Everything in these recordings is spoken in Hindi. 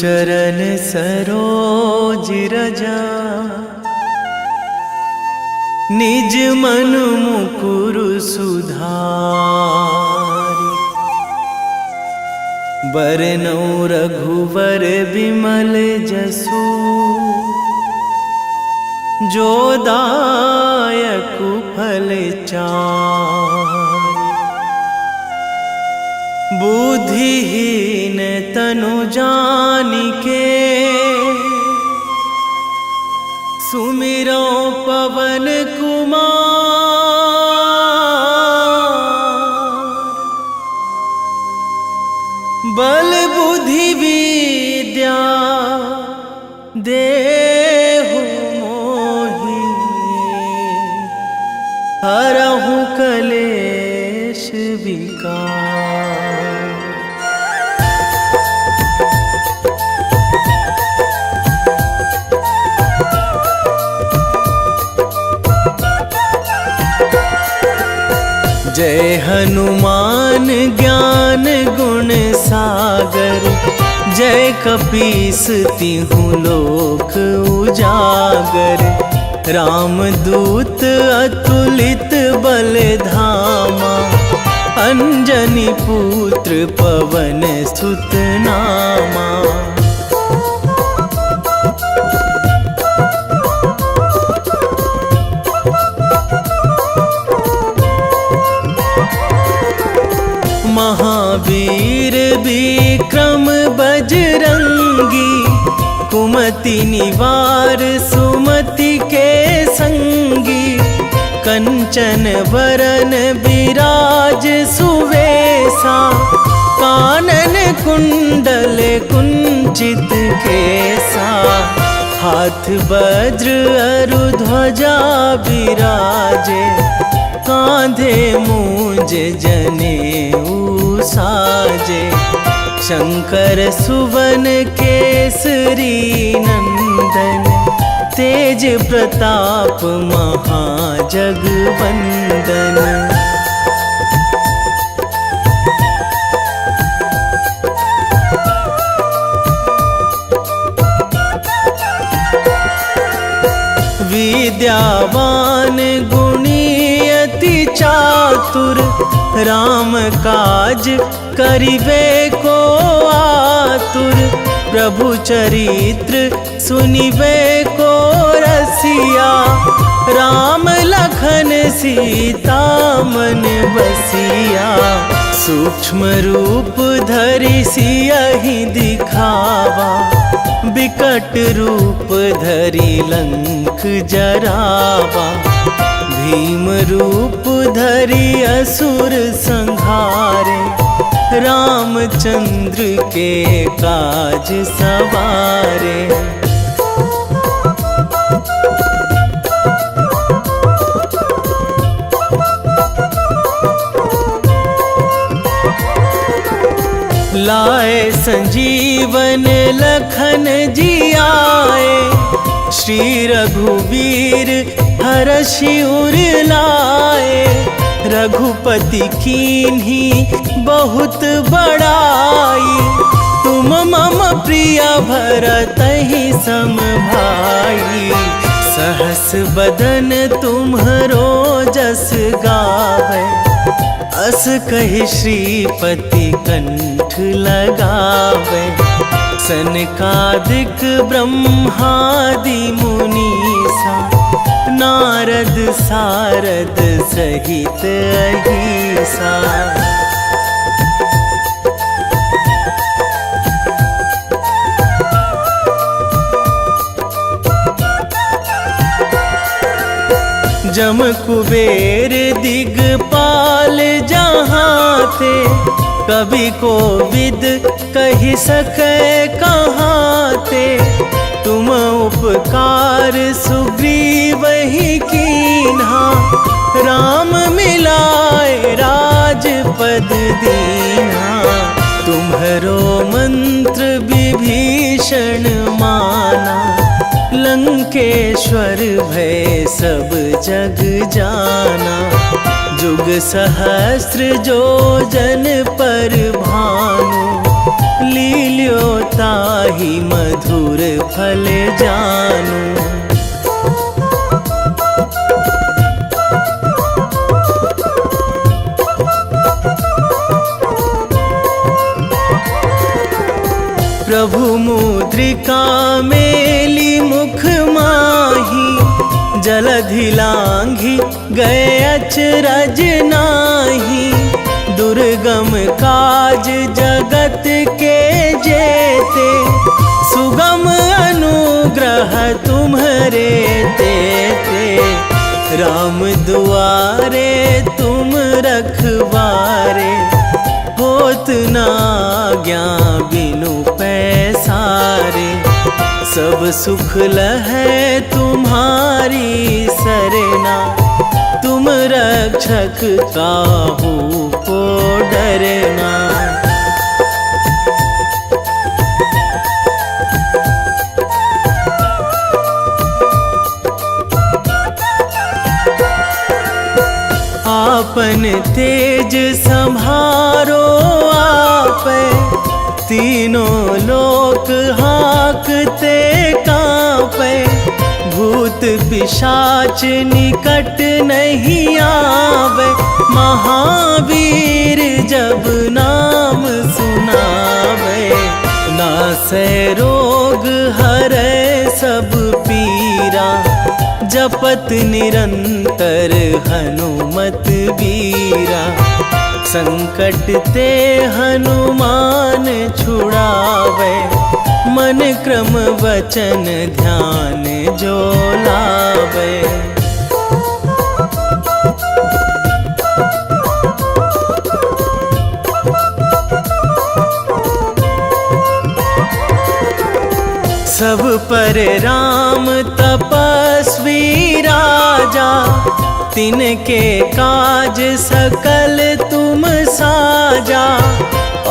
चरण सरोज रजा, निज मन मुकुर सुधारि। बरनौ रघुवर विमल जसु, जो दायक फल चारि। बुद्धिहीन तनु जानिके, सुमिरो पवन कुमार। बल बुद्धि विद्या देहु मोहि, हरहु कलेश विकार। जय हनुमान ज्ञान गुण सागर, जय कपीस तिहु लोक उजागर। रामदूत अतुलित बल धामा, अंजनी पुत्र पवन सुत नामा। महावीर विक्रम बजरंगी, कुमति निवार सुमति के संगी। कंचन वरन विराज सुवेशा, कानन कुंडल कुंचित केसा। हाथ वज्र अरु ध्वजा विराजे, कांधे मूंज जनेऊ साजे। शंकर सुवन केसरी नंदन, तेज प्रताप महाजगवंदन। विद्यावान गुणी अति चातुर, राम काज करिबे को आतुर। प्रभु चरित्र सुनिबे को रसिया, राम लखन सीता मन बसिया। सूक्ष्म रूप धरि सियहि दिखावा, बिकट रूप धरि लंक जरावा। भीम रूप धरि असुर संहारे, रामचंद्र के काज सवारे। लाए संजीवन लखन जियाए, श्री रघुवीर हरषि उर लाए। रघुपति कीन्ही बहुत बड़ाई, तुम मम प्रिय भरतहि सम भाई। सहस बदन तुम्हरो जस गावै, अस कहि श्रीपति कंठ लगावै। सनकादिक ब्रह्मादि मुनीसा, नारद सारद सहित अहिसा। जम कुबेर दिगपाल जहाँ थे, कवि कोविद कहि सकै कहाँ थे। तुम उपकार सुग्रीवहि कीन्हा, राम मिलाए राजपद दीन्हा। तुम्हरो मंत्र विभीषण माना, लंकेश्वर भय सब जग जाना। जुग सहस्त्र जो जन पर भानु, लील्यो ताहि ताही मधुर फल जानू। प्रभु मुद्रिका मेली मुख माही, जलधि लांघी गए अचरज नाही। दुर्गम काज जगत के जेते, सुगम अनुग्रह तुम्हरे तेते। राम दुआरे तुम रखवारे, होत ना आज्ञा बिनु पैसारे। सब सुख लहै तुम्हारी सरना, तुम रक्षक काहू को डरना। आपन तेज संभारो आपै, तीनों लोक हाँकते कांपै। भूत पिशाच निकट नहीं आवे, महावीर जब नाम सुनावे। नासै रोग हरै सब पीरा, जपत निरंतर हनुमत बीरा। संकट ते हनुमान छुड़ावे, मन क्रम वचन ध्यान जो लावे। सब पर राम तपस्वी राजा, तिनके काज सकल तुम साजा।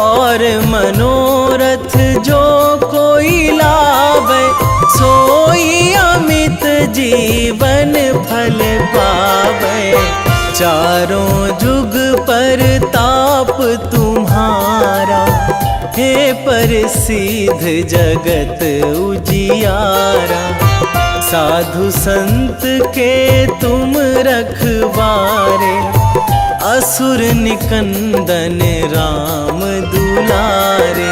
और मनोरथ जो कोई लावे, सोई अमित जीवन फल पावे। चारों जुग पर ताप तुम्हारा, हे प्रसिद्ध जगत उजियारा। साधु संत के तुम रखवारे, असुर निकंदन राम दुलारे।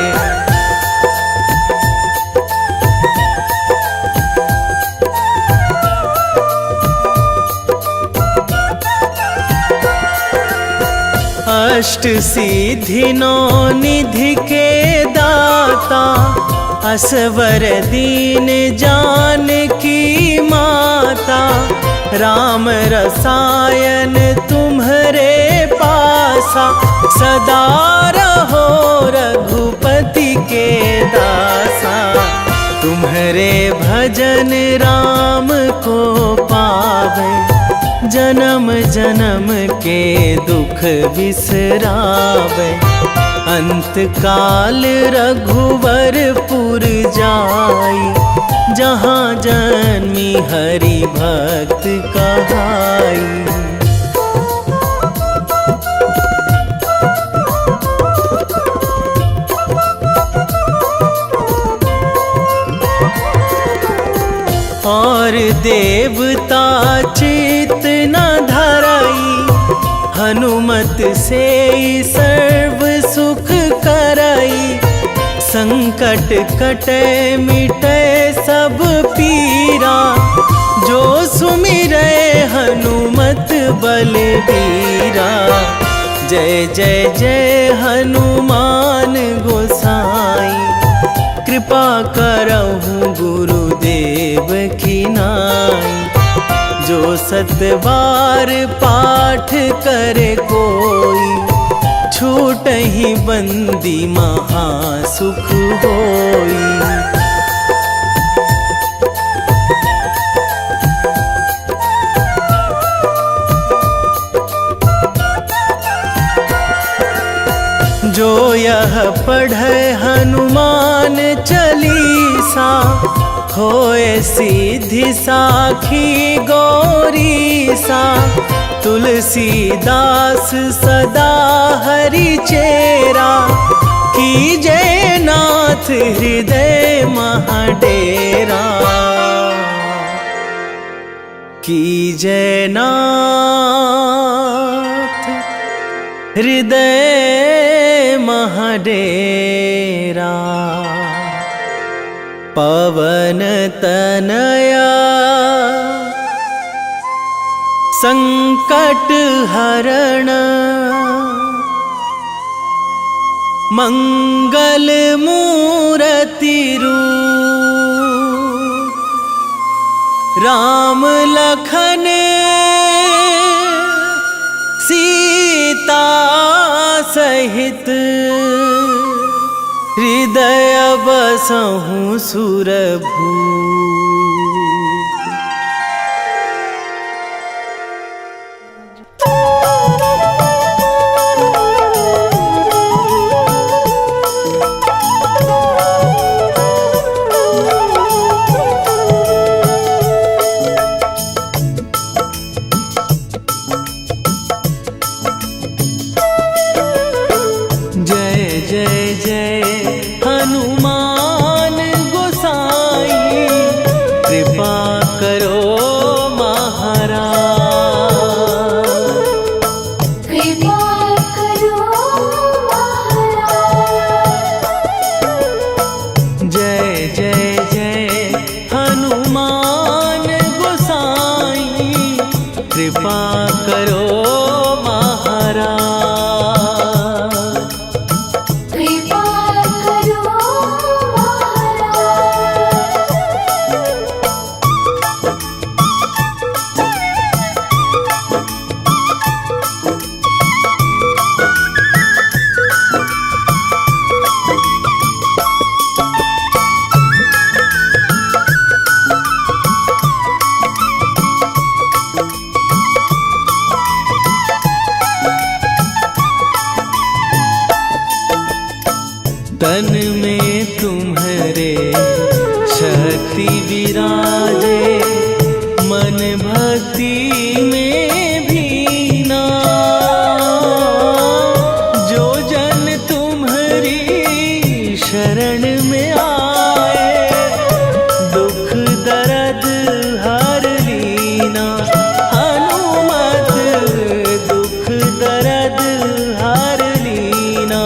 अष्ट सिद्धि नौ निधि के दाता, असवर दीन जानकी माता। राम रसायन तुम्हरे पासा, सदा रहो रघुपति के दासा। तुम्हरे भजन राम को पावे, जन्म जन्म के दुख बिसरावे। अंत काल रघुवरपुर जाई, जहाँ जन्मी हरि भक्त कहाई। और देवता चित न धराई, हनुमत से सर्व सुख कराई। संकट कटे मिटे सब पीरा, जो सुमिरै हनुमत बलबीरा। जय जय जय हनुमान गोसाई, कृपा करहु गुरुदेव की नाई। जो सतबार पाठ करे कोई, छूटहि बंदी महासुख होई। जो यह पढ़े हनुमान चालीसा, होए सिद्धि साखी गौरीसा। तुलसीदास सदा हरि चेरा, कीजय नाथ हृदय कीजय नाथ हृदय महडेरा। पवन तनया संकट हरण, मंगल मूर्ति रूप। राम लखन सीता सहित, हृदय बसहु सुरभूप। कृपा करो महाराज, कृपा करो तन में तुम्हारे शक्ति विराजे, मन भक्ति में भीना। जो जन तुम्हारी शरण में आए, दुख दर्द हर लीना। हनुमत दुख दर्द हर लीना।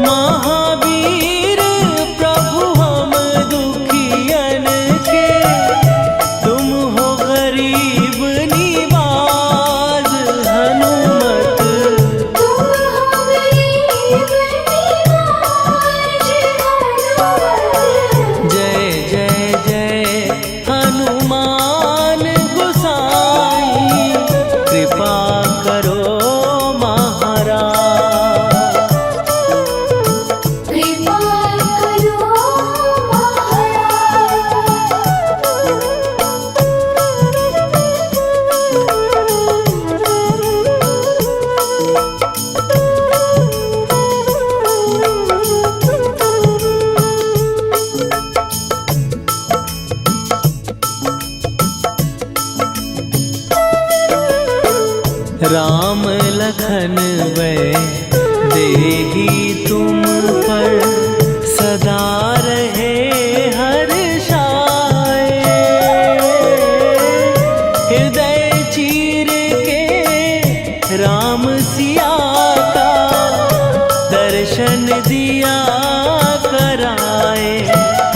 महावीर प्रभु हम दुखियन के, तुम हो गरीब निवाज। हनुमत तुम हो गरीब निवाज। जय जय जय हनुमान गोसाई, कृपा करो महाराज। कृपा करो राम लखन वै देही तुम पर, सदा रहे हर्षाए। हृदय चीर के राम सिया का, दर्शन दिया कराए।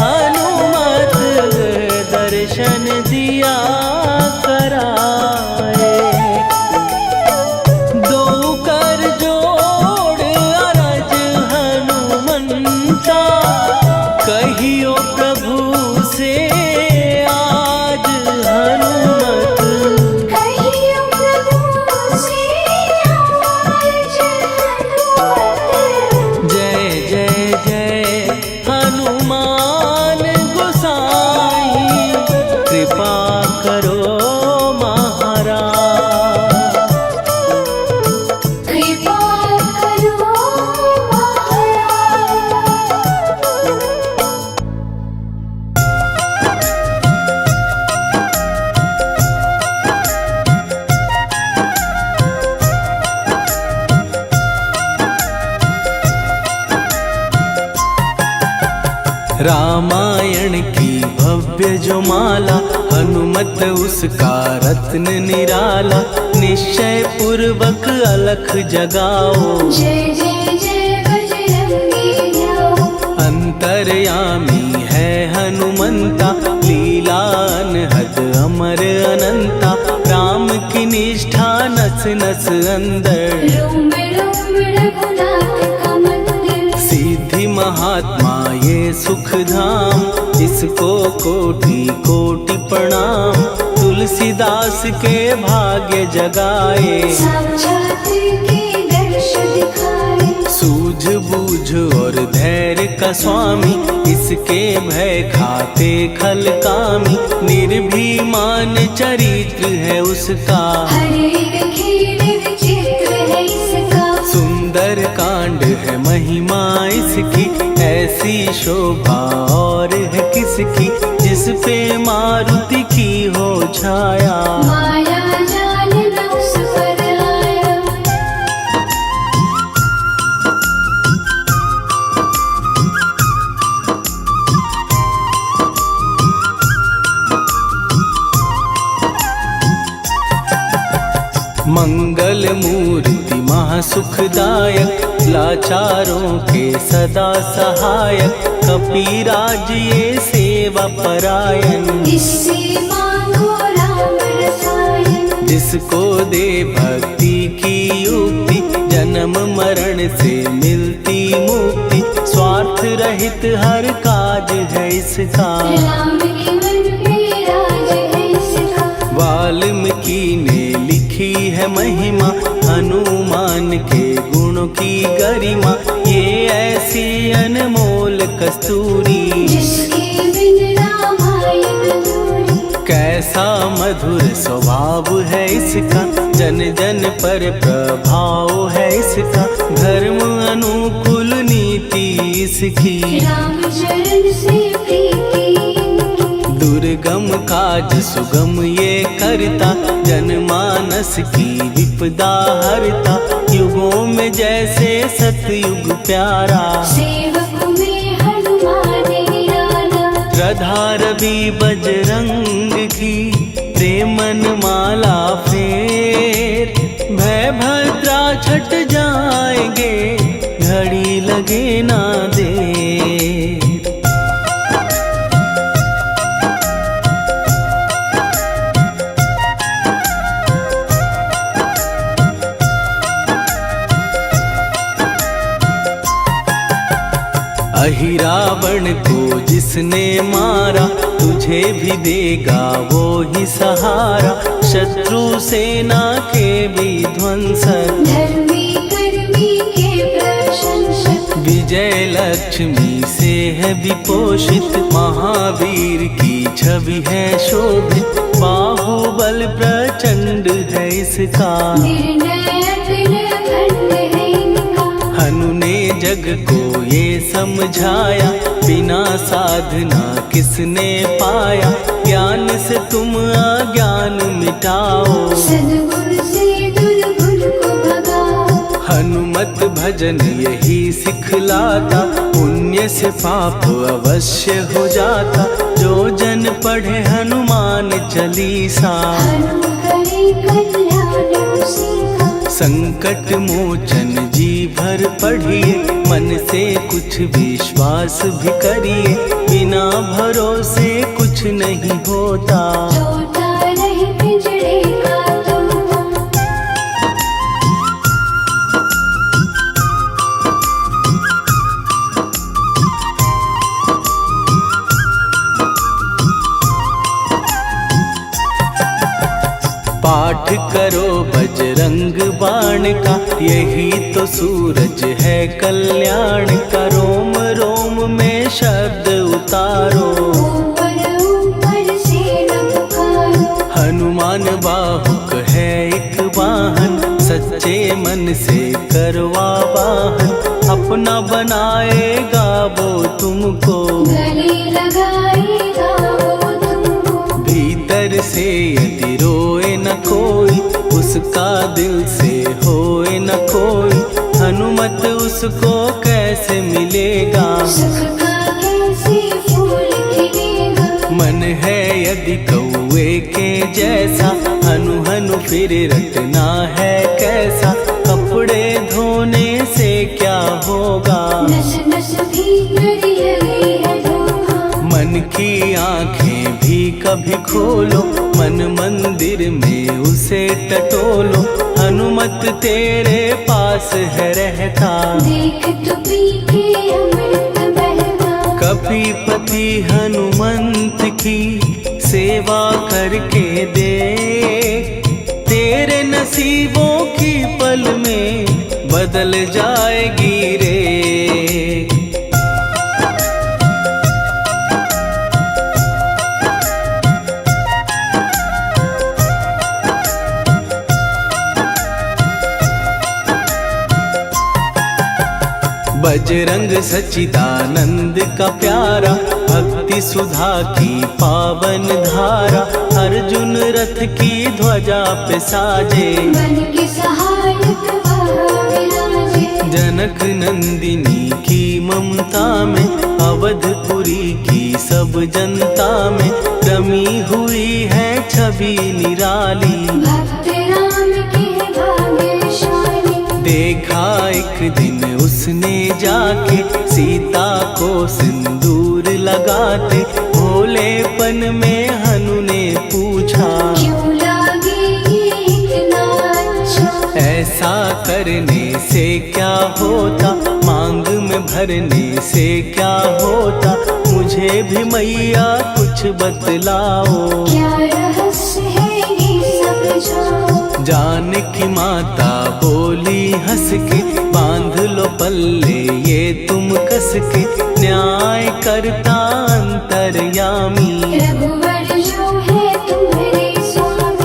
हनुमत दर्शन दिया कराए। दो कर जो रामायण की भव्य जो माला, हनुमत उसका रत्न निराला। निश्चय पूर्वक अलख जगाओ, जय जय जय बजरंगी ध्याओ। अंतर्यामी है हनुमंता, लीला अनहद अमर अनंता। राम की निष्ठा नस नस अंदर, रोम रोम रघुनाथ का मंदिर। सिद्धि महात्मा ये सुख धाम, इसको कोटि कोटि प्रणाम। तुलसीदास के भाग्य जगाए, साक्षात के दर्श दिखाए। सूझ बूझ और धैर्य का स्वामी, इसके भय खाते खल कामी। निर्भीमान चरित्र है उसका, हर एक खेल विचित्र है इसका। सुंदर कांड है महिमा इसकी। ऐसी शोभा और है किसकी, जिस पे मारुति की हो छाया। माया जाल न उस पर आया। मंगल मूर्ति महासुखदायक, लाचारों के सदा सहायक। कपीराज ये सेवा परायण, इससे मांगो राम रसायन। जिसको दे भक्ति की युक्ति, जन्म मरण से मिलती मुक्ति। स्वार्थ रहित हर काज है इसका, राम के मन में राज है इसका। वाल्मीकि ने लिखी है महिमा, हनुमान के गुणों की गरिमा। ये ऐसी अनमोल कस्तूरी, जिसके बिन रामायण अधूरी। कैसा मधुर स्वभाव है इसका, जन जन पर प्रभाव है इसका। धर्म अनुकूल नीति इसकी, राम चरण से प्रीति इनकी। दुर्गम काज सुगम ये करता, जनमानस की विपदा हरता। युगों में जैसे सतयुग प्यारा, सेवक में हनुमान निराला। श्रद्धा रवि बजरंग की, प्रेमन माला फेर। भय भद्रा छट जाएंगे, घड़ी लगे ना देर। अहिरावण को जिसने मारा, तुझे भी देगा वो ही सहारा। शत्रु सेना के विध्वंसक, धर्मी कर्मी के प्रशंसक। विजय लक्ष्मी से है विपोषित। महावीर की छवि है शोभित, बाहुबल प्रचंड है इसका। निर्णयक अखंड है इनका। हनु ने जग को ये समझाया, बिना साधना किसने पाया। ज्ञान से तुम अज्ञान मिटाओ, सद्गुण से दुर्गुण को भगाओ। हनुमत भजन यही सिखलाता, पुण्य से पाप अवश्य हो जाता। जो जन पढ़े हनुमान चालीसा, हनु करे कल्याण उसी का। संकट मोचन जी भर पढ़िए, मन से कुछ विश्वास भी करिए। बिना भरोसे कुछ नहीं होता, छोटा रहे पिंजड़े का तोता। पाठ करो बजरंग बाण का, यही तो सूरज है कल्याण का। रोम रोम में शब्द उतारो, ऊपर ऊपर से न पुकारो। हनुमान बाहुक है एक वाहन, सच्चे मन से करवा वाहन। अपना बनाएगा वो तुमको, गले लगाएगा वो तुमको। भीतर से यदि रोए न कोई, उसका दिल से होए न कोई। हनुमत उसको कैसे मिलेगा, सुख का कैसे फिर रटना है कैसा, कपड़े धोने से क्या होगा। नस नस भीतर यही है धोखा। मन की आंखें भी कभी खोलो, मन मंदिर में उसे टटोलो। हनुमत तेरे पास है रहता, देख तो पी के अमृत बहता। कपीपति हनुमंत की सेवा करके दे, तेरे नसीबों की पल में बदल जाएगी रे। बजरंग सच्चिदानंद का प्यारा, भक्ति सुधा की पावन धारा। अर्जुन रथ की ध्वजा पे साजे, बन के सहायक वहाँ विराजे। जनक नंदिनी की ममता में, अवधपुरी की सब जनता में रमी हुई है छवि निराली। भक्त राम के भाग्यशाली, देखा एक दिन उसने जाके सीता को सिंदूर लगाते। भोलेपन में हनु ने पूछा, क्यों लागे ये इतना अच्छा। ऐसा करने से क्या होता, मांग में भरने से क्या होता। मुझे भी मैया कुछ बतलाओ, क्या रहस्य है ये समझाओ। जानकी माता बोली हंस के, बांध लो पल्ले ये तुम कस के। न्याय करता अंतर्यामी, रघुवर जो है तुम्हारे स्वामी।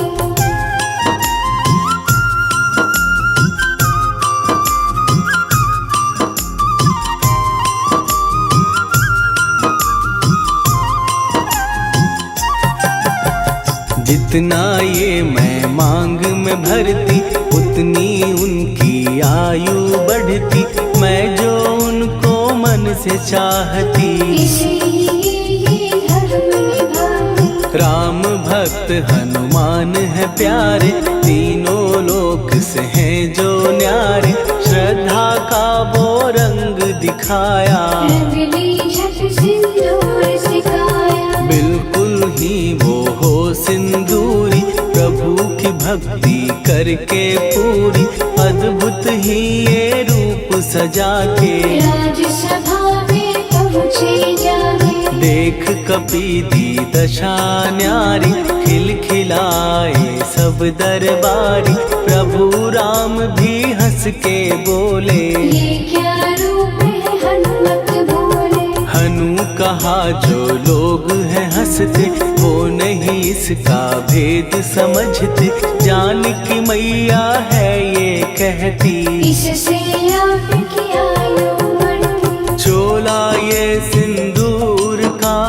जितना ये मैं मांग में भरती, उतनी उनकी आयु बढ़ती। मैं जो उनको मन से चाहती, इसीलिए ये धर्म निभाती। राम भक्त हनुमान है प्यारे, तीनों लोक से हैं जो न्यारे। श्रद्धा का वो रंग दिखाया, रंगली झट सिंदूर सिखाया। बिल्कुल ही वो हो सिंदूरी, प्रभु की भक्ति करके पूरी। अद्भुत ही ये रूप सजा के, राजसभा में पहुँचे जाके। देख कपीदी दशा न्यारी, खिलखिलाए सब दरबारी। प्रभु राम भी हंस के बोले, ये क्या रूप है हनुमत बोले। हनु कहा जो लोग हैं हंसते, वो नहीं इसका भेद समझते। जानकी मैया है ये कहती, इससे आपकी आयु बढ़ती। चोला ये सिंदूर का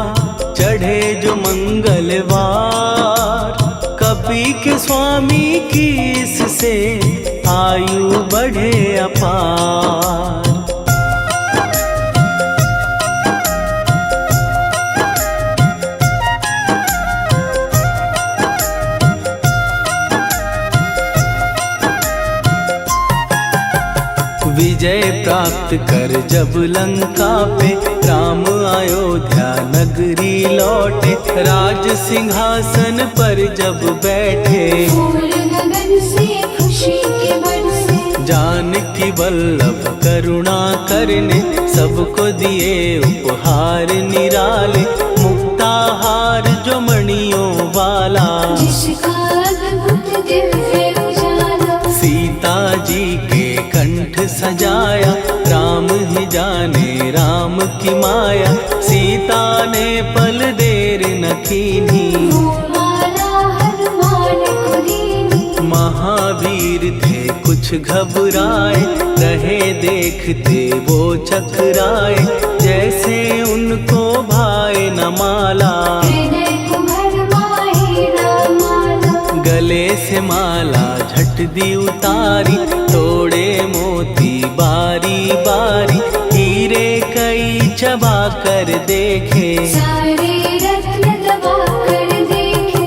चढ़े जो मंगलवार। कपी के स्वामी की इससे आयु बढ़े अपार। विजय प्राप्त कर जब लंका पे, राम अयोध्या नगरी लौटे। राज सिंहासन पर जब बैठे, फूल गगन से खुशी के बरसे। जानकी वल्लभ करुणा करने, सबको दिए उपहार निराले। मुक्ताहार जो मणियों वाला, जिसका अद्भुत दिव्य उजाला। सीता जी के कंठ सजाया। राम ही जाने राम की माया, सीता ने पल देर न कीन्ही। वो माला हनुमान को दीनी। महावीर थे कुछ घबराए, रहे देखते वो चकराए। जैसे उनको भाए न माला, हृदय को भरमाए न माला। गले से माला झट दी उतारी। तोड़े मोती बारी बारी, हीरे कई चबा कर देखे। सारे रत्न दबा कर देखे।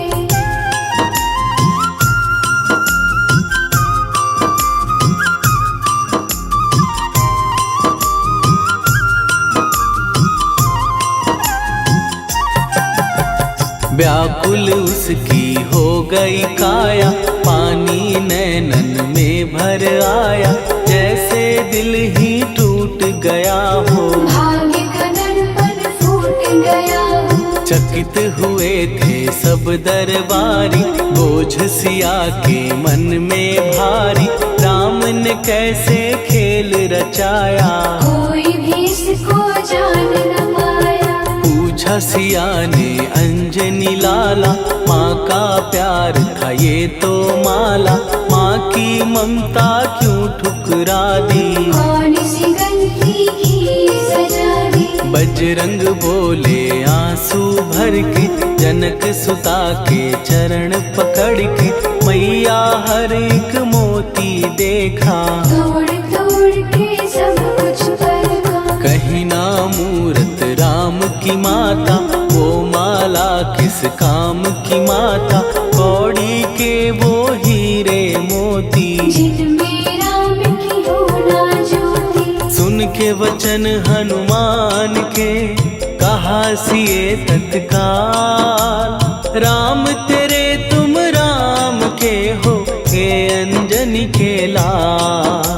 व्याकुल उसकी हो गई काया, पानी नैनन में भर आया, जैसे दिल ही टूट गया हो। भाग्य का दर्पण फूट गया हो। चकित हुए थे सब दरबारी, बोझ सिया के मन में भारी, राम ने कैसे खेल रचाया, कोई भी इसको जान न पाया। पूछा सिया ने अंजनी लाला, माँ का प्यार था ये तो माला, माँ की ममता क्यों ठुकरा दी, कौन सी गलती की सजा दी। बजरंग बोले आंसू भर के, जनक सुता के चरण पकड़ के, मैया हर एक मोती देखा, तोड़ तोड़ के सब कुछ परखा। कहीं ना मूरत राम की माता, वो माला किस काम की माता, कौड़ी के वो हीरे मोती, जिनमें राम की हो ना ज्योति। सुन के वचन हनुमान के, कहा सिए तत्काल, राम तेरे तुम राम के हो, के अंजनी के लाल।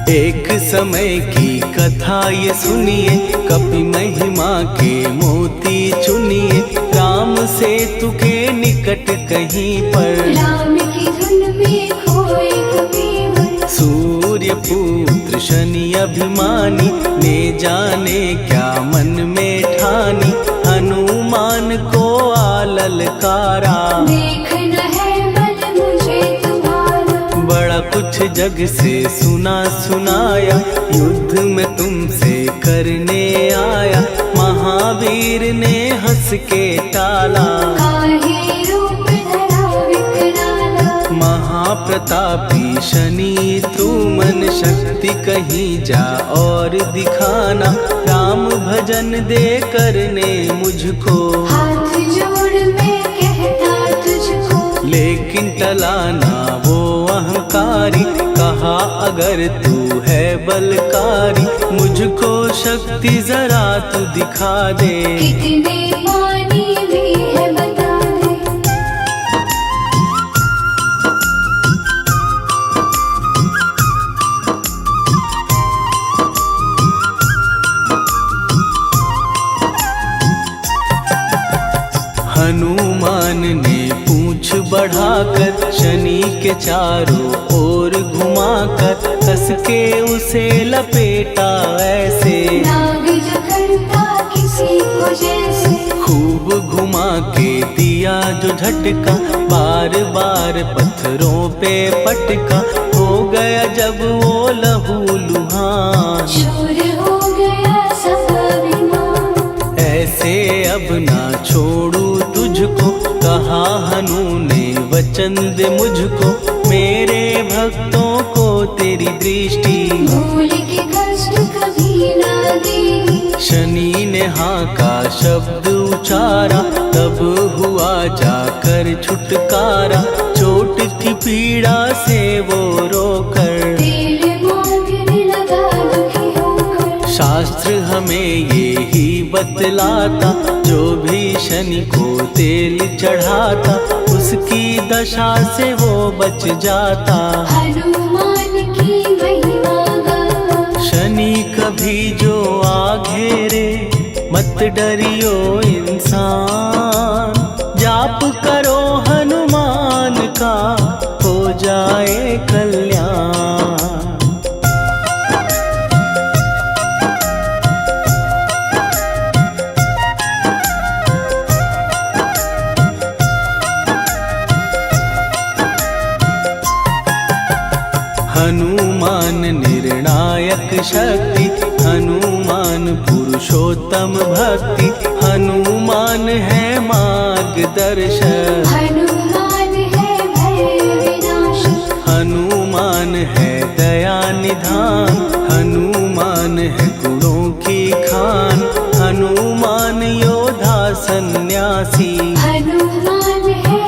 एक समय की कथा ये सुनिए, कपि महिमा के मोती चुनिए, राम सेतु के निकट कहीं पर, राम की धुन में खोए कबीर। सूर्य पुत्र शनि अभिमानी, ने जाने क्या मन में ठानी, हनुमान को आललकारा, देखना है बल मुझे तुम्हारा। बड़ा कुछ जग से सुना सुनाया, युद्ध में तुमसे करने आया, महावीर ने हंस के टाला, काहे रूप धरा विकराला। महाप्रतापी शनि तू मन शक्ति कहीं जा और दिखाना, राम भजन दे करने मुझको, हाथ जोड़ मैं कहता तुझको। लेकिन टलाना वो अहंकारी, कहा अगर तू है बलकारी, मुझको शक्ति जरा तू दिखा दे, कितने पानी भी है बता दे। हनुमान ने पूंछ बढ़ाकर, शनि के चारों ओर घुमाकर, कस के उसे लपेटा ऐसे, नाग जो करता किसी को जैसे। खूब घुमा के दिया जो झटका, बार बार पत्थरों पे पटका, हो गया जब वो लहू लुहान, शूर हो गया सब अभिमान। ऐसे अब ना छोड़ू तुझको, कहा हनु ने वचन दे मुझको, मेरे भक्तों को तेरी दृष्टि, भूल के कष्ट कभी ना देगी। शनि ने हाँ का शब्द उचारा, तब हुआ जाकर छुटकारा, चोट की पीड़ा से वो रोकर, तेल मांगने लगा दुखी होकर। शास्त्र हमें ये ही बतलाता, जो भी शनि को तेल चढ़ाता, उसकी दशा से वो बच जाता, हनुमान की महिमा गाता। शनि कभी जो आ घेरे, मत डरियो इंसान, जाप करो हनुमान का, हो जाए कल्याण। हनुमान निर्णायक शक्ति, हनुमान पुरुषोत्तम भक्ति, हनुमान है मार्गदर्शक, हनुमान है भय विनाशक। हनुमान है दया निधान, हनुमान है गुणों की खान, हनुमान योद्धा सन्यासी, हनुमान है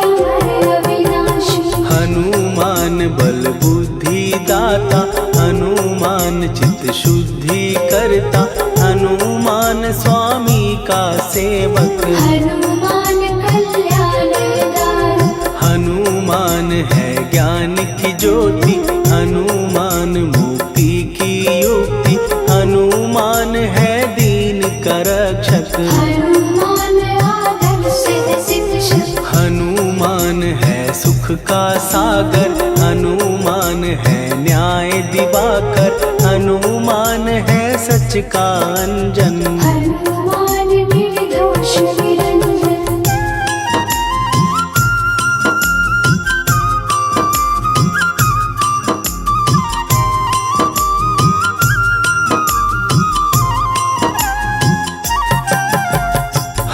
हनुमान कल्याण दाता। हनुमान है ज्ञान की ज्योति, हनुमान मुक्ति की युक्ति, हनुमान है दीन का रक्षक। हनुमान आदर सिद्ध शिक्षक। हनुमान है सुख का सागर, हनुमान है न्याय दिवाकर, हनुमान है सच का अंजन। हनुमान निर्दोष निरंजन।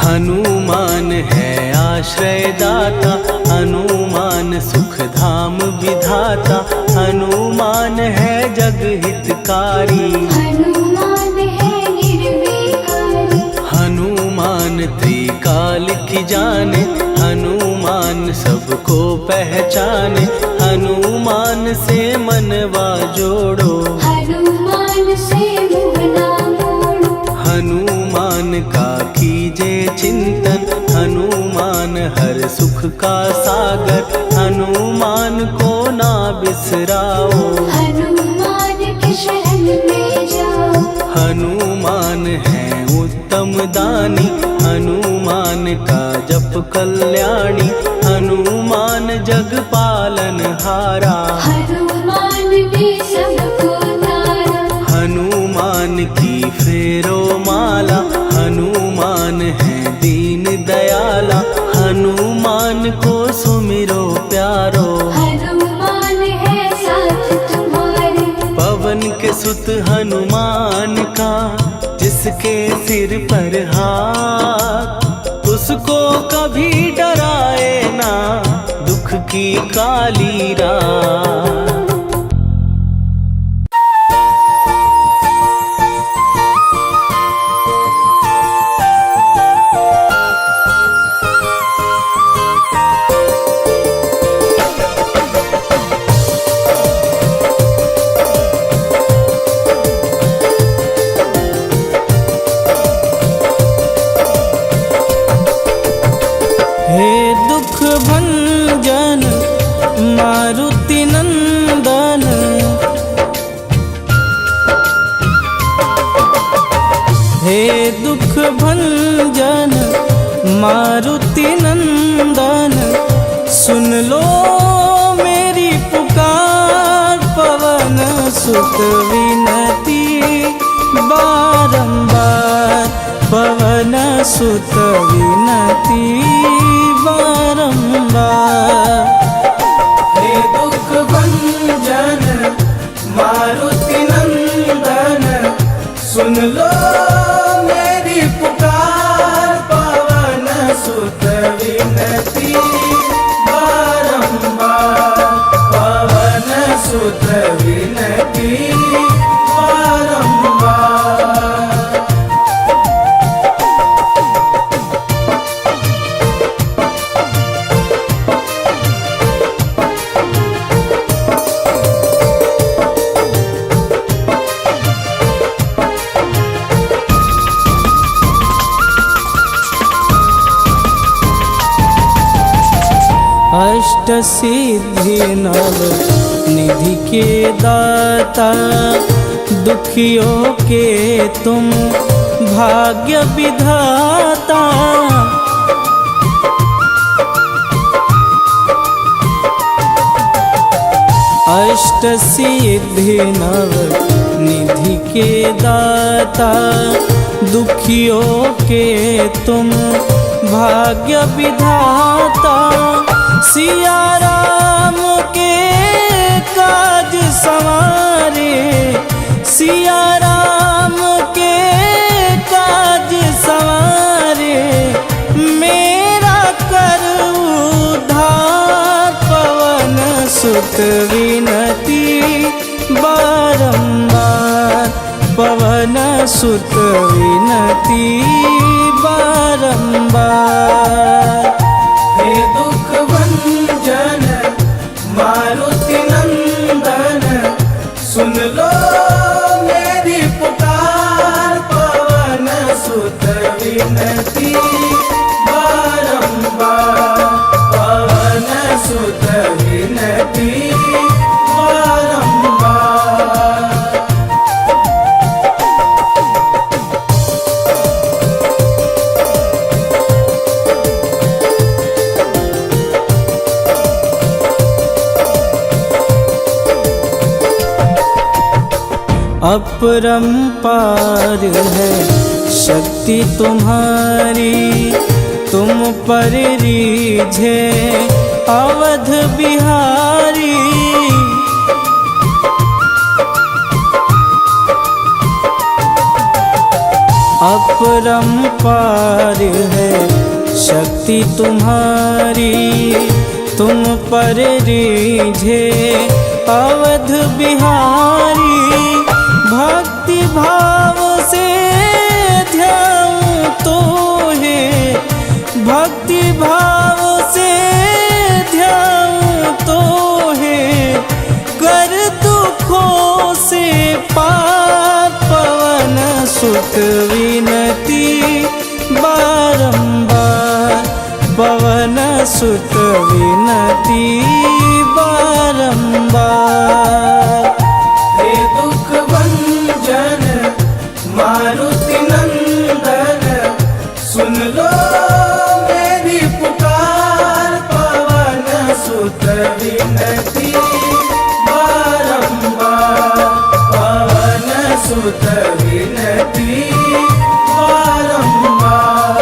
हनुमान है आश्रय दाता, हनुमान सुख धाम विधाता, हनुमान है जग हितकारी। हनुमान है निर्विकारी। हनुमान त्रिकाल की जाने, हनुमान सबको पहचाने, हनुमान से मनवा जोड़ो। हनुमान से मुँह ना मोड़ो। हनुमान का कीजे चिंतन, हनुमान हर सुख का सागर, हनुमान को ना बिसराओ। हनुमान के शरण में जाओ। हनुमान है उत्तम दानी, हनुमान का जप कल्याणी, हनुमान जग पालन हारा। हनुमान ने सबको तारा। हनुमान की फेरो माला, हनुमान है दीन दयाला, हनुमान को सुमिरो प्यारो। हनुमान है साथ तुम्हारे। पवन के सुत हनुमान का, जिसके सिर पर हाथ, उसको कभी डराए ना दुख की काली रात। हे दुख भंजन मारुति नंदन, हे दुख भंजन मारुति नंदन, सुन लो मेरी पुकार। पवन सुत विनती बारंबार, पवन सुत विनती बारंबार। हे दुख भंजन मारुति नंदन, सुन लो मेरी पुकार। पवन सुत विनती बारंबार, पवन सुत विनती बारंबार। अष्ट सिद्धि नव निधि के दाता, दुखियों के तुम भाग्य विधाता। अष्ट सिद्धि नव निधि के दाता, दुखियों के तुम भाग्य विधाता। सिया राम के काज सवारे, सिया राम के काज सवारे, मेरा कर उद्धार। पवन सुत विनती बारंबार, पवन सुत विनती बारंबार। हे दुख भंजन मारुति नंदन, सुन लो मेरी पुकार। पवन सुत विनती अपरंपार है शक्ति तुम्हारी, तुम पर रीझे अवध बिहारी। अपरंपार है शक्ति तुम्हारी, तुम पर रीझे अवध बिहारी। भक्ति भाव से ध्याऊं तो है, भक्ति भाव से ध्याऊं तो है, कर दुखों से पार पवन सुत विनती बारंबार, पवन सुत विनती बारंबार। हे दुख भंजन मारुति नंदन, सुन लो मेरी पुकार, पवन सुत विनती बारंबार, पवन सुत विनती बारंबार।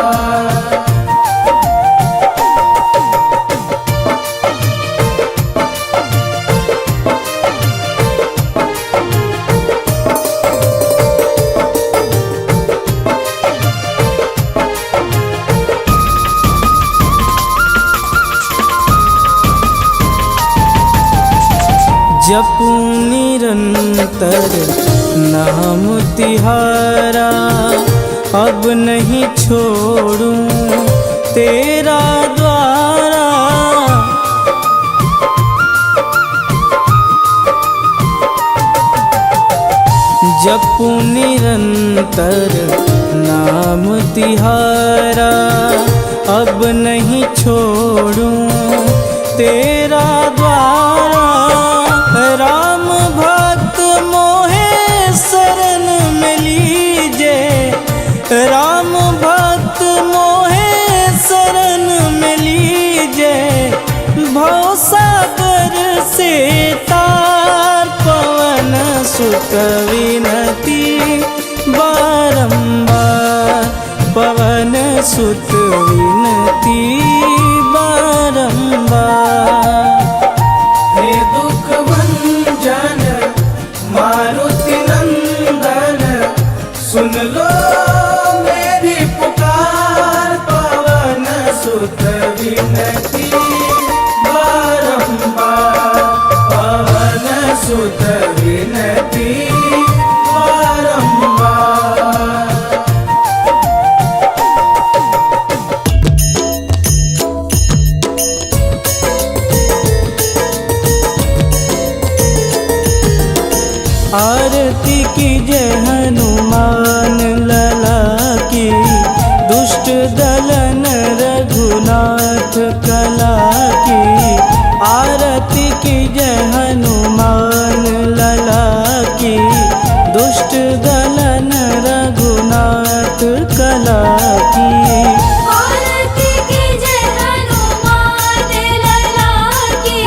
जपूं निरंतर नाम तिहारा, अब नहीं छोड़ूं तेरा द्वारा। जपूं निरंतर नाम तिहारा, अब नहीं छोड़ूं तेरा द्वारा। राम भक्त मोहे शरण में लीजे, राम भक्त मोहे शरण में लीजे। भवसागर से तार पवन सुत विनती बारंबार, पवन सुत विनती बारंबार। हे दुख भंजन मारुति नंदन, सुन लो मेरी पुकार, पवन सुत विनती बारंबार, पवन सुत विनती बारंबार। आरती की जय हनुमान लला की, दुष्ट दलन रघुनाथ कला की। आरती की जय हनुमान लला की, दुष्ट दलन रघुनाथ कला की। आरती की जय हनुमान लला की,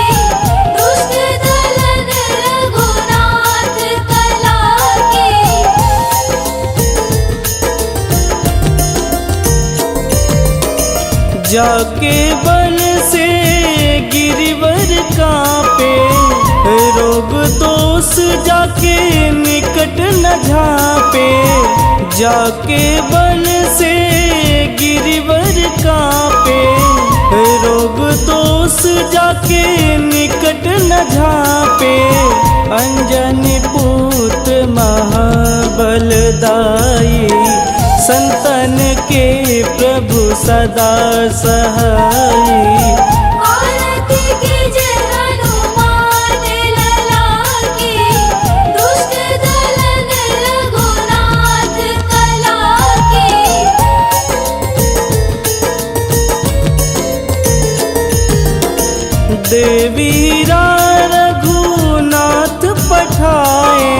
दुष्ट दलन रघुनाथ कला की। जाके बल से गिरिवर कांपे, रोग दोष जाके निकट न झांपे। जाके बल से गिरिवर कांपे, रोग दोष जाके निकट न झांपे। अंजनी पुत्र महाबलदाई, संतन के प्रभु सदा सहाई। आरती की जय हनुमान लला की, दुष्ट दलन रघुनाथ कला की। देवीरा रघुनाथ पठाए,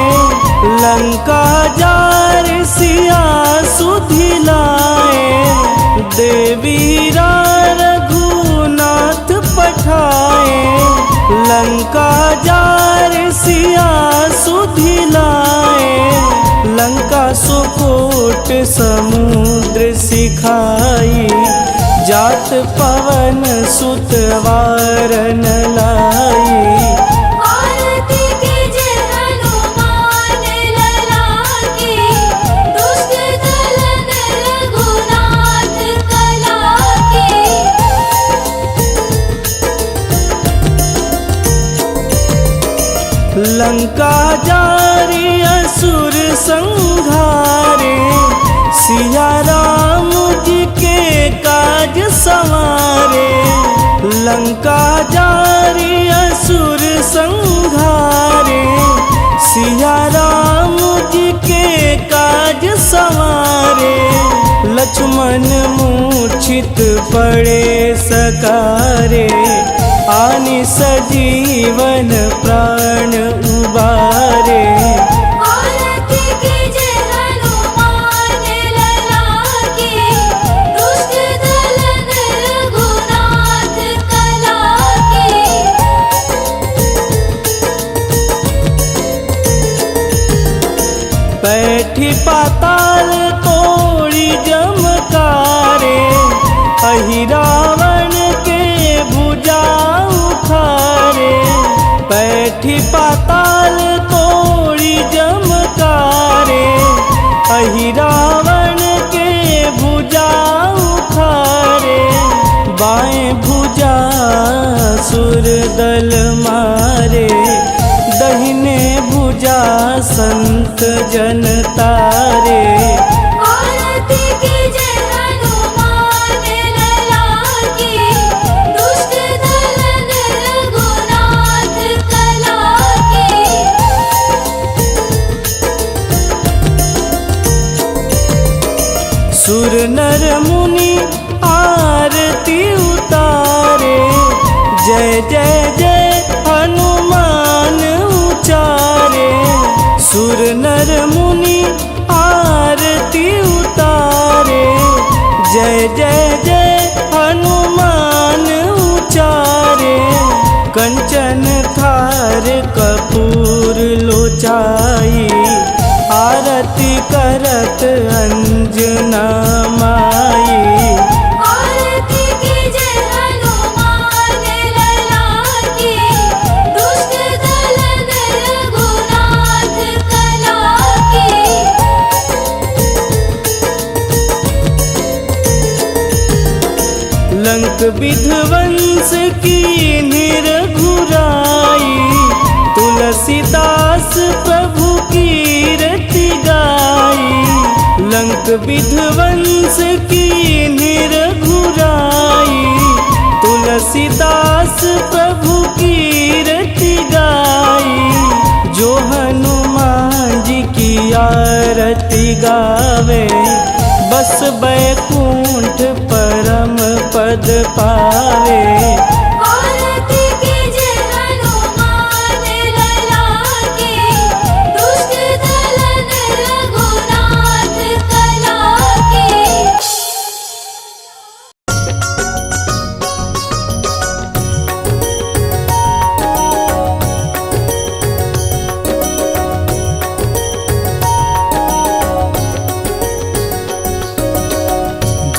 लंका जार सिया सुधिलाए। देवीरा रघुनाथ पठाए, लंका जार सिया सुधिलाए। लंका सुकूट समुद्र सिखाई, जात पवन सुत वारन लाई। आरती कीजे हनुमान लला की, दुष्ट दलन रघुनाथ कला की। लंका जारी असुर संहारे, सिया राम जी के काज संवारे। लंका जारी असुर संहारे, सिया राम जी के काज संवारे। लक्ष्मण मूर्छित पड़े सकारे, आनि सजीवन प्राण उबारे। आरती कीजे हनुमान लला की, दुष्ट दलन रघुनाथ कला की। बैठी पाताल तोड़ी जमकारे, अहि रावण के भुजा उखारे। बैठी पाताल तोड़ी जमकारे, अहि रावण के भुजा उखारे। बाएं भुजा सुर दल मारे, दहिने भुजा संत जन तारे। आरती कीजे हनुमान लला की, दुष्ट दलन रघुनाथ कला की। सुर नर मुनि आरती उतारे, जय जय जय हनुमान उचारे। सुर नर मुनि आरती उतारे, जय जय जय हनुमान उचारे। कंचन थार कपूर लोचाई, आरती करत अंजना माई। आरती कीजे हनुमान लला की, दुष्ट दलन रघुनाथ कला की। लंक विध्वंस की निरघुराई, तुलसीदास प्रभु कीरति गाई। लंक विध्वंस की निरघुराई, तुलसीदास प्रभु कीरति गाई। जो हनुमान जी की आरती गावे, बस बैकुंठ परम पद पावे। आरती कीजे हनुमान लला की, दुष्ट दलन रघुनाथ कला की।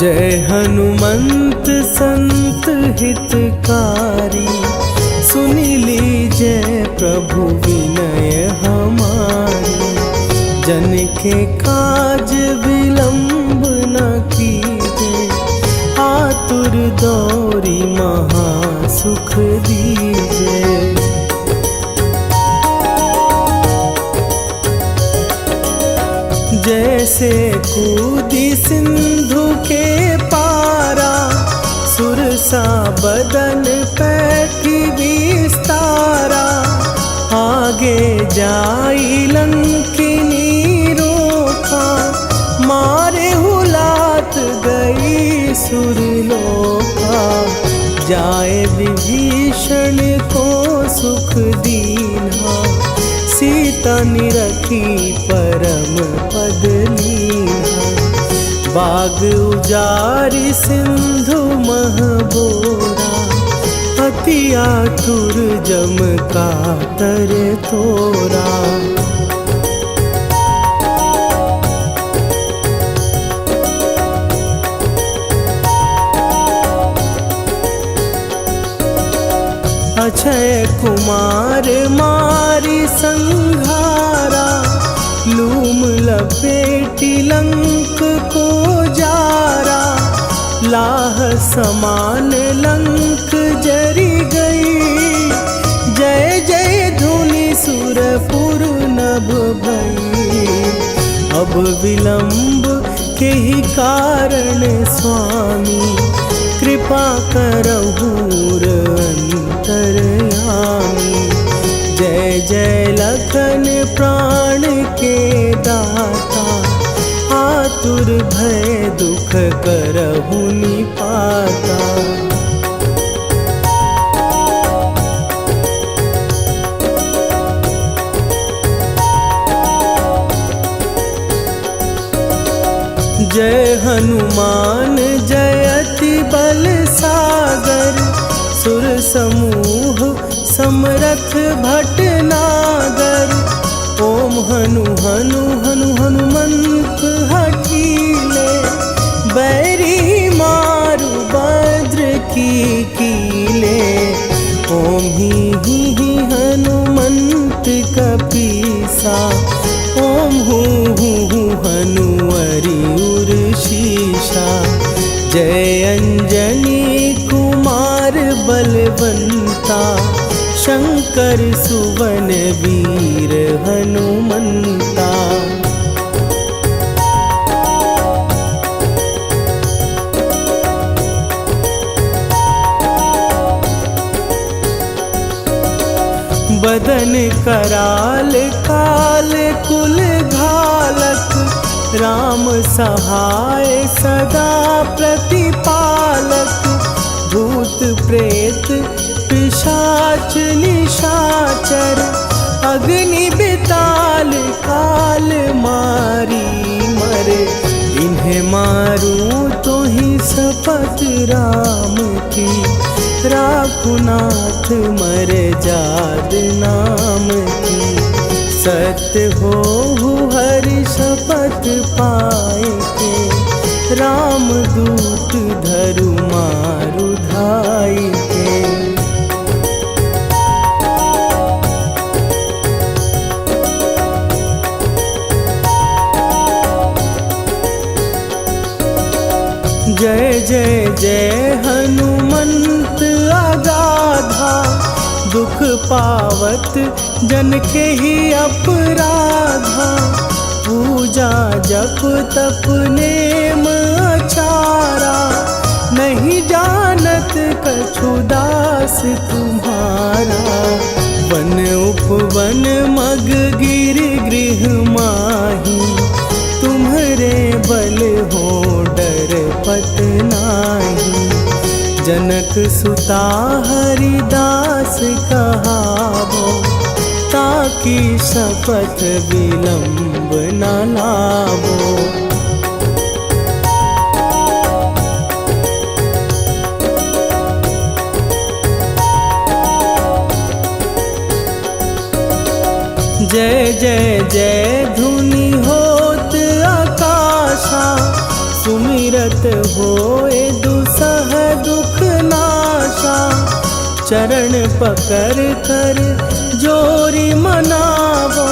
जय हनुमंत संत हितकारी, सुनी लीजय प्रभु विनय हमारी। जन के काज विलंब न कीजे, आतुर दौरी महा सुख दीजे। जैसे कूदी सिंधु के पारा, सुरसा बदन पैठी विस्तारा। आगे जाई लंकिनी रोका, मारे हुलात गई सुरलोका। जाए विभीषण को सुख दीना, सीता निरखी परम पद लीना। बाग उजारि सिंधु महबोरा, अति आतुर जम कातर तोरा। अक्षय कुमार मारी संघारा, लूम लपेटी लंक को जारा, लाह समान लंक जरी गई। जय जय धुनि सुरपुर नभ भई, अब विलंब के ही कारण स्वामी, कृपा करहु अंतरयामी। जय जय लखन प्राण के दाता, आतुर भय दुख करहु निपाता। जय हनुमान जयति बल सागर, सुर समूह समरथ भटनागर। ओम हनु हनु हनु हनुमंत हठीले, बैरी मारु भद्र की कीले। ओम ही हनुमंत कपीसा, ओम हूँ हनुवरि उर शीशा। जय अंजनी कुमार बलवंता, शंकर सुवन वीर हनुमंता। बदन कराल काल कुल घालक, राम सहाय सदा प्रतिपालक। भूत प्रेत पिशाच निशाचर, अग्नि बिताल काल मारी मरे। इन्हें मारूं तो ही शपथ राम की, राखुनाथ मरे जाद नाम की। सत्य हो हरि शपथ पाए के, राम दूत धरु मारु धाई के। जय जय जय हनुमंत अगाधा, दुख पावत जन के ही अपराधा। पूजा जप तप नेम आचारा, नहीं जानत कछु दास तुम्हारा। वन उपवन मग गिर गृह माही, तुम्हरे बल हो डर पत नाही। जनक सुता हरिदास कहावो, ताकि शपथ विलंब न लावो। जय जय जय धुनि होत आकाशा, सुमिरत होए दुसह दुख नाशा। चरण पकड़ कर जोरी मनावो,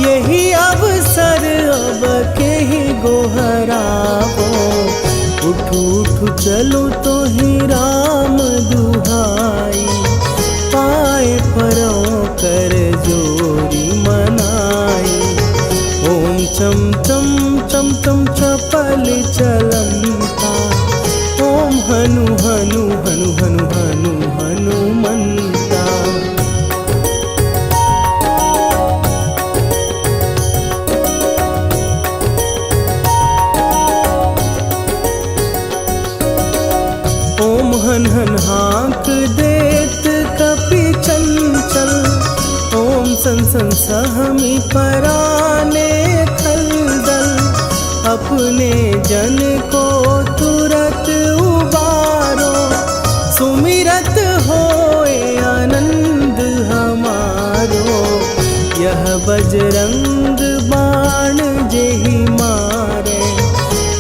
यही अवसर अब के ही गोहरावो। उठू उठू चलो तो ही राम दुहाई, पाए परों कर जोरी मनाई। ओम चम चम चम चम चपल चलंता, ओम हनु हनु हनु हनु हनु हनुमंता। ओम हन हन हाँक देत कपि चंचल, ओम सन सन सहमी पराने खलदल। अपने जन को तुरत उबारो, सुमिरत होए आनंद हमारो। यह बजरंग बाण जेहि मारे,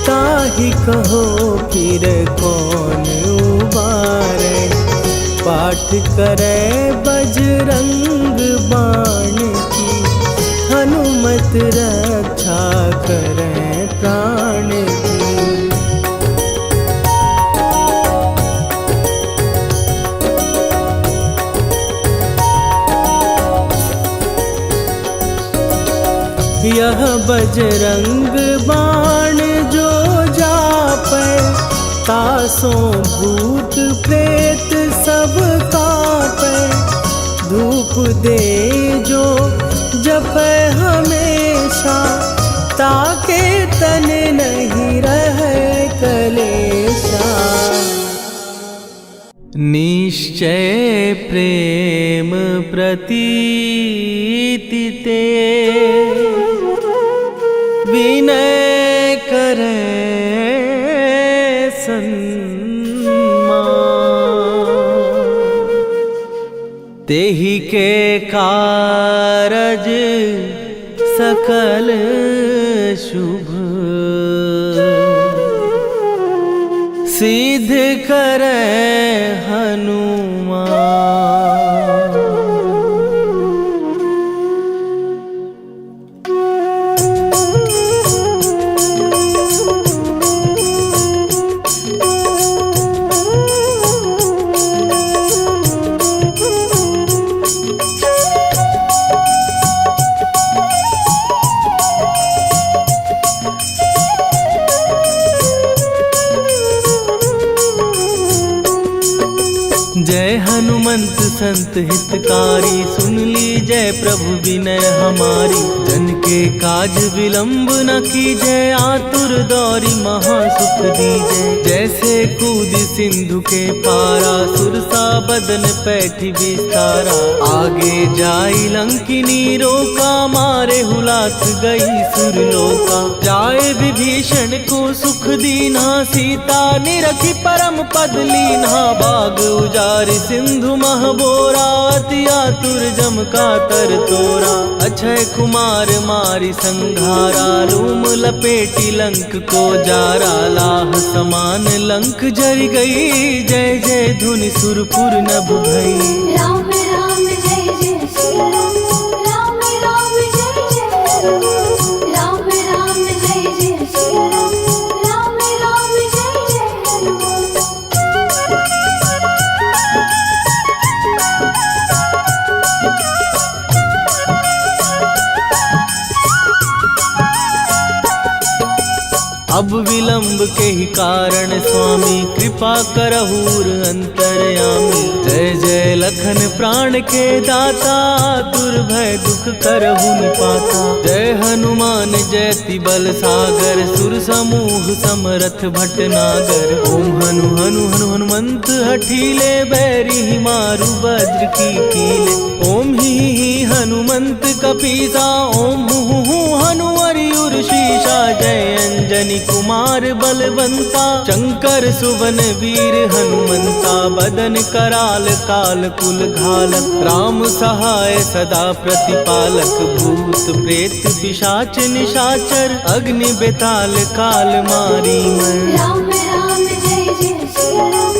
ताहि कहो फिर कौन उबारे। पाठ पाठ करे बजरंग बाण की, हनुमत रक्षा करे प्राण की। यह बजरंग बाण जो जापै, तासों भूत प्रेत सब कांपै। धूप दे जो जपै हमेशा, ताके तन नहीं रहे कलेशा। निश्चय प्रेम प्रतीति ते, विनय करे सन्मान। तेहि के कारज सकल शुभ, सिद्ध करे हनुमान। जय हनुमंत संत हितकारी, सुन लीजय प्रभु विनय हमारी। जन के काज विलंब न कीजय, आतुर दौरी महासुख दीजय। जैसे कूद सिंधु के पारा, सुरसा बदन पैठी विस्तारा। आगे जाई लंकिनी रोका, मारे हुलाक गई सुरलोका। जाए विभीषण को सुख दीना, सीता निरखी परम पद लीना। बाग उजारि सिंधु महबोरा, अति आतुर जम का तर तोरा। अक्षय कुमार मारी संघारा, लूम लपेटी लंक को जारा। लाह समान लंक जर गई, जय जय धुनि सुरपुर नभ भई। राम राम जय जय श्री राम, राम राम जय जय राम। राम राम जय जय श्री राम, राम राम जय जय हनुमान। अब विलंब के ही कारण स्वामी, कृपा करहूर अंतरयामी। जय जय लखन प्राण के दाता, दुर्भय दुख करहु निपाता। जय हनुमान जयति बल सागर, सुर समूह समरथ भटनागर। ओम हनु हनु हनु हनुमंत हठीले, बैरी मारु वज्र की कीले। ओम ही हनुमंत कपीसा, ओम हु हनुमरि उर्शीषा। जय अंजनी कुमार बलवंता, शंकर सुवन वीर हनुमंता। बदन कराल काल कुल घालक, राम सहाय सदा प्रतिपालक। भूत प्रेत पिशाच निशाचर, अग्नि बेताल काल मारी मैं। राम राम जय जय श्री राम,